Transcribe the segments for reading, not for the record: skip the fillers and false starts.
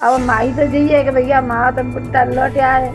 अब माई तो यही है कि भैया माँ तो बुट्टा लौट आए।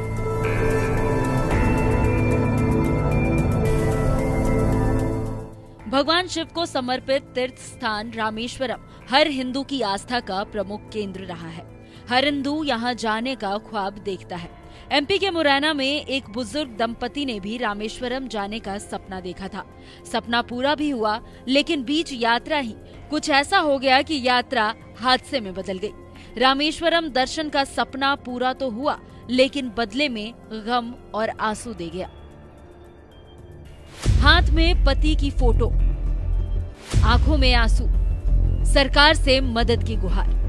भगवान शिव को समर्पित तीर्थ स्थान रामेश्वरम हर हिंदू की आस्था का प्रमुख केंद्र रहा है। हर हिंदू यहाँ जाने का ख्वाब देखता है। एमपी के मुरैना में एक बुजुर्ग दंपति ने भी रामेश्वरम जाने का सपना देखा था। सपना पूरा भी हुआ, लेकिन बीच यात्रा ही कुछ ऐसा हो गया कि यात्रा हादसे में बदल गई। रामेश्वरम दर्शन का सपना पूरा तो हुआ, लेकिन बदले में गम और आंसू दे गया। हाथ में पति की फोटो, आंखों में आंसू, सरकार से मदद की गुहार।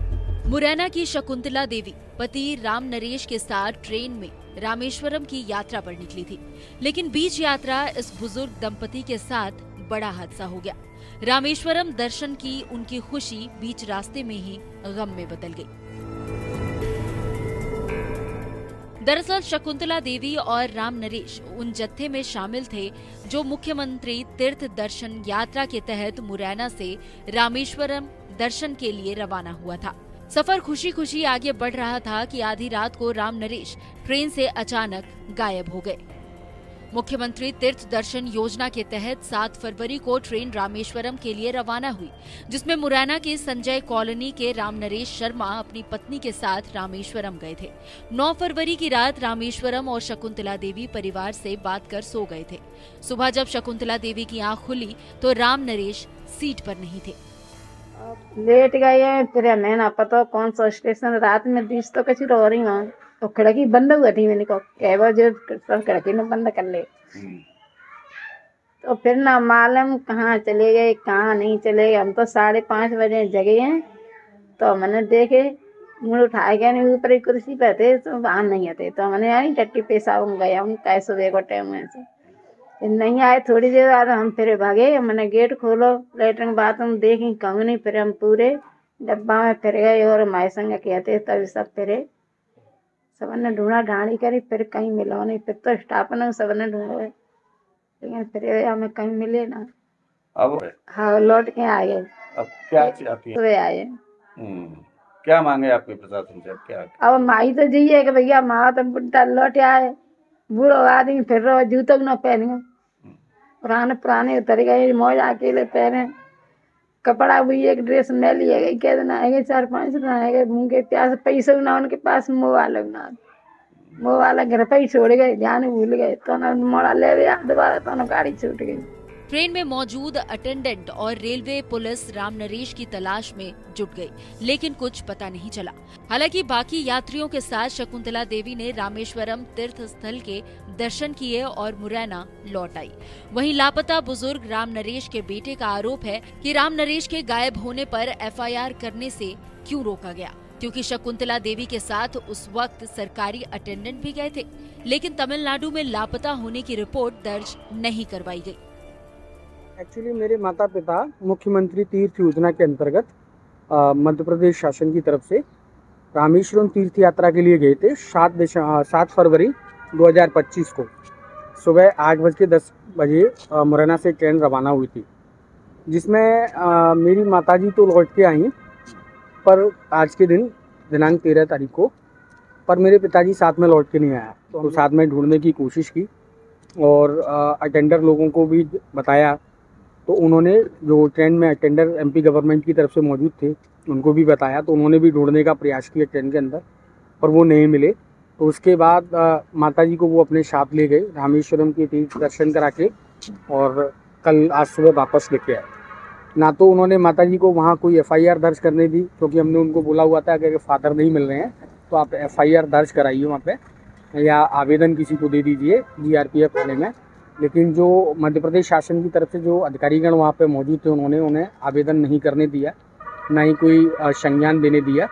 मुरैना की शकुंतला देवी पति राम नरेश के साथ ट्रेन में रामेश्वरम की यात्रा पर निकली थी, लेकिन बीच यात्रा इस बुजुर्ग दंपति के साथ बड़ा हादसा हो गया। रामेश्वरम दर्शन की उनकी खुशी बीच रास्ते में ही गम में बदल गई। दरअसल शकुंतला देवी और राम नरेश उन जत्थे में शामिल थे जो मुख्यमंत्री तीर्थ दर्शन यात्रा के तहत मुरैना से रामेश्वरम दर्शन के लिए रवाना हुआ था। सफर खुशी खुशी आगे बढ़ रहा था कि आधी रात को राम नरेश ट्रेन से अचानक गायब हो गए। मुख्यमंत्री तीर्थ दर्शन योजना के तहत 7 फरवरी को ट्रेन रामेश्वरम के लिए रवाना हुई, जिसमें मुरैना के संजय कॉलोनी के राम नरेश शर्मा अपनी पत्नी के साथ रामेश्वरम गए थे। 9 फरवरी की रात रामेश्वरम और शकुंतला देवी परिवार से बात कर सो गए थे। सुबह जब शकुंतला देवी की आंख खुली तो राम नरेश सीट पर नहीं थे। लेट गए हैं, फिर हमें ना पता कौन सा स्टेशन। रात में 20 तो कची रो रही वहाँ तो खिड़की बंद हुआ थी। मैंने कहा कह बजे सब खिड़की में बंद कर ले। तो फिर ना मालूम कहाँ चले गए कहाँ नहीं चले गए। हम तो 5:30 बजे जगे हैं, तो मैंने देखे मुड़ उठाए गए नहीं, ऊपर एक कुर्सी पे थे तो वहाँ नहीं आते। तो मैंने आई टट्टी पेशाब गया हम कैसे सुबह को टाइम में से नहीं आए। थोड़ी देर बाद हम फिर भागे। मैंने गेट खोलो, लेटरिन बाथरूम देखी कहूँ नहीं। फिर हम पूरे डब्बा में फिर गए और हमारे संग कहते तभी सब फिरे। सबने ढूंढा ढांडी करी, फिर कहीं मिला नहीं। फिर तो स्टाफ ने सबने ढूंढे, लेकिन फिर हमें कहीं मिले ना। अब हाँ लौट के आ गए। अब क्या चाहती है? सुबह आए। क्या मांगे आपके प्रशासन से? क्या अब माई तो यही है कि भैया माँ तो बुढ़ा लौट आए। बूढ़ो आदमी फिर रहो, जूता भी ना पहने, पुराने उतर गए, मौज अकेले पहने। कपड़ा भी एक ड्रेस में लिए गई, कह देना है 4-5 दिन आएगा। मुँह के प्यास पैसे ना उनके पास, मोबाइल घर पे ही छोड़ गए, ध्यान भूल गए। तो ना मोड़ा ले गया दोबारा, तो ना गाड़ी छूट गई। ट्रेन में मौजूद अटेंडेंट और रेलवे पुलिस राम नरेश की तलाश में जुट गई, लेकिन कुछ पता नहीं चला। हालांकि बाकी यात्रियों के साथ शकुंतला देवी ने रामेश्वरम तीर्थ स्थल के दर्शन किए और मुरैना लौट आई। वहीं लापता बुजुर्ग राम नरेश के बेटे का आरोप है कि राम नरेश के गायब होने पर FIR करने से क्यों रोका गया, क्योंकि शकुंतला देवी के साथ उस वक्त सरकारी अटेंडेंट भी गए थे, लेकिन तमिलनाडु में लापता होने की रिपोर्ट दर्ज नहीं करवाई गई। एक्चुअली मेरे माता पिता मुख्यमंत्री तीर्थ योजना के अंतर्गत मध्य प्रदेश शासन की तरफ से रामेश्वरम तीर्थ यात्रा के लिए गए थे। 7 फरवरी 2025 को सुबह 8:10 मुरैना से ट्रेन रवाना हुई थी, जिसमें मेरी माताजी तो लौट के आई, पर आज के दिन दिनांक 13 तारीख को पर मेरे पिताजी साथ में लौट के नहीं आया। तो साथ में ढूंढने की कोशिश की और अटेंडर लोगों को भी बताया। तो उन्होंने जो ट्रेन में अटेंडर MP गवर्नमेंट की तरफ से मौजूद थे उनको भी बताया, तो उन्होंने भी ढूंढने का प्रयास किया ट्रेन के अंदर, पर वो नहीं मिले। तो उसके बाद माताजी को वो अपने साथ ले गए रामेश्वरम के तीर्थ दर्शन करा के, और कल आज सुबह वापस लेके आए। ना तो उन्होंने माताजी को वहाँ कोई FIR दर्ज करने दी, क्योंकि हमने उनको बोला हुआ था कि अगर फादर नहीं मिल रहे हैं तो आप FIR दर्ज कराइए वहाँ पे, या आवेदन किसी को दे दीजिए GRPF थाने में। लेकिन जो मध्य प्रदेश शासन की तरफ से जो अधिकारीगण वहाँ पे मौजूद थे उन्होंने उन्हें आवेदन नहीं करने दिया, ना ही कोई संज्ञान देने दिया,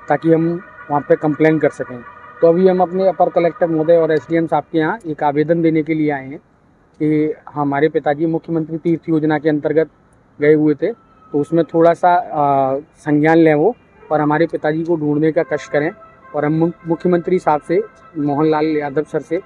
ताकि हम वहाँ पे कंप्लेन कर सकें। तो अभी हम अपने अपर कलेक्टर महोदय और SDM साहब के यहाँ एक आवेदन देने के लिए आए हैं कि हमारे पिताजी मुख्यमंत्री तीर्थ योजना के अंतर्गत गए हुए थे, तो उसमें थोड़ा सा संज्ञान लें वो, और हमारे पिताजी को ढूंढने का कष्ट करें। और हम मुख्यमंत्री साहब से, मोहन लाल यादव सर से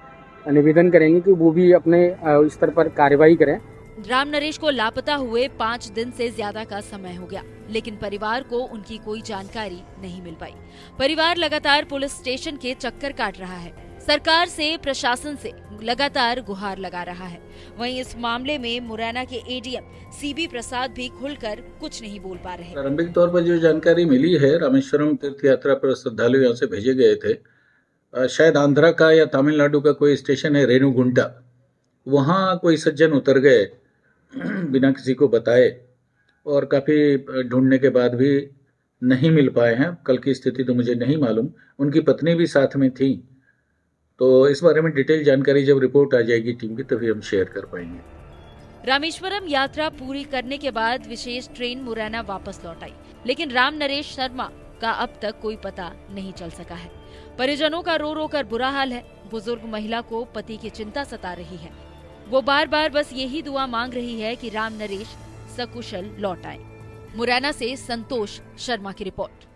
निवेदन करेंगे कि वो भी अपने स्तर पर कार्रवाई करें राम नरेश को लापता हुए 5 दिन से ज्यादा का समय हो गया, लेकिन परिवार को उनकी कोई जानकारी नहीं मिल पाई। परिवार लगातार पुलिस स्टेशन के चक्कर काट रहा है, सरकार से, प्रशासन से लगातार गुहार लगा रहा है। वहीं इस मामले में मुरैना के एडीएम सीबी प्रसाद भी खुलकर कुछ नहीं बोल पा रहे। प्रारंभिक तौर पर जो जानकारी मिली है, रामेश्वरम तीर्थ यात्रा पर श्रद्धालु यहाँ से भेजे गए थे। शायद आंध्रा का या तमिलनाडु का कोई स्टेशन है रेणुगुंटा, वहाँ कोई सज्जन उतर गए बिना किसी को बताए, और काफ़ी ढूंढने के बाद भी नहीं मिल पाए हैं। कल की स्थिति तो मुझे नहीं मालूम, उनकी पत्नी भी साथ में थी। तो इस बारे में डिटेल जानकारी जब रिपोर्ट आ जाएगी टीम की तभी हम शेयर कर पाएंगे। रामेश्वरम यात्रा पूरी करने के बाद विशेष ट्रेन मुरैना वापस लौट आई, लेकिन राम नरेश शर्मा का अब तक कोई पता नहीं चल सका है। परिजनों का रो रो कर बुरा हाल है। बुजुर्ग महिला को पति की चिंता सता रही है। वो बार बार बस यही दुआ मांग रही है कि राम नरेश सकुशल लौट आए। मुरैना से संतोष शर्मा की रिपोर्ट।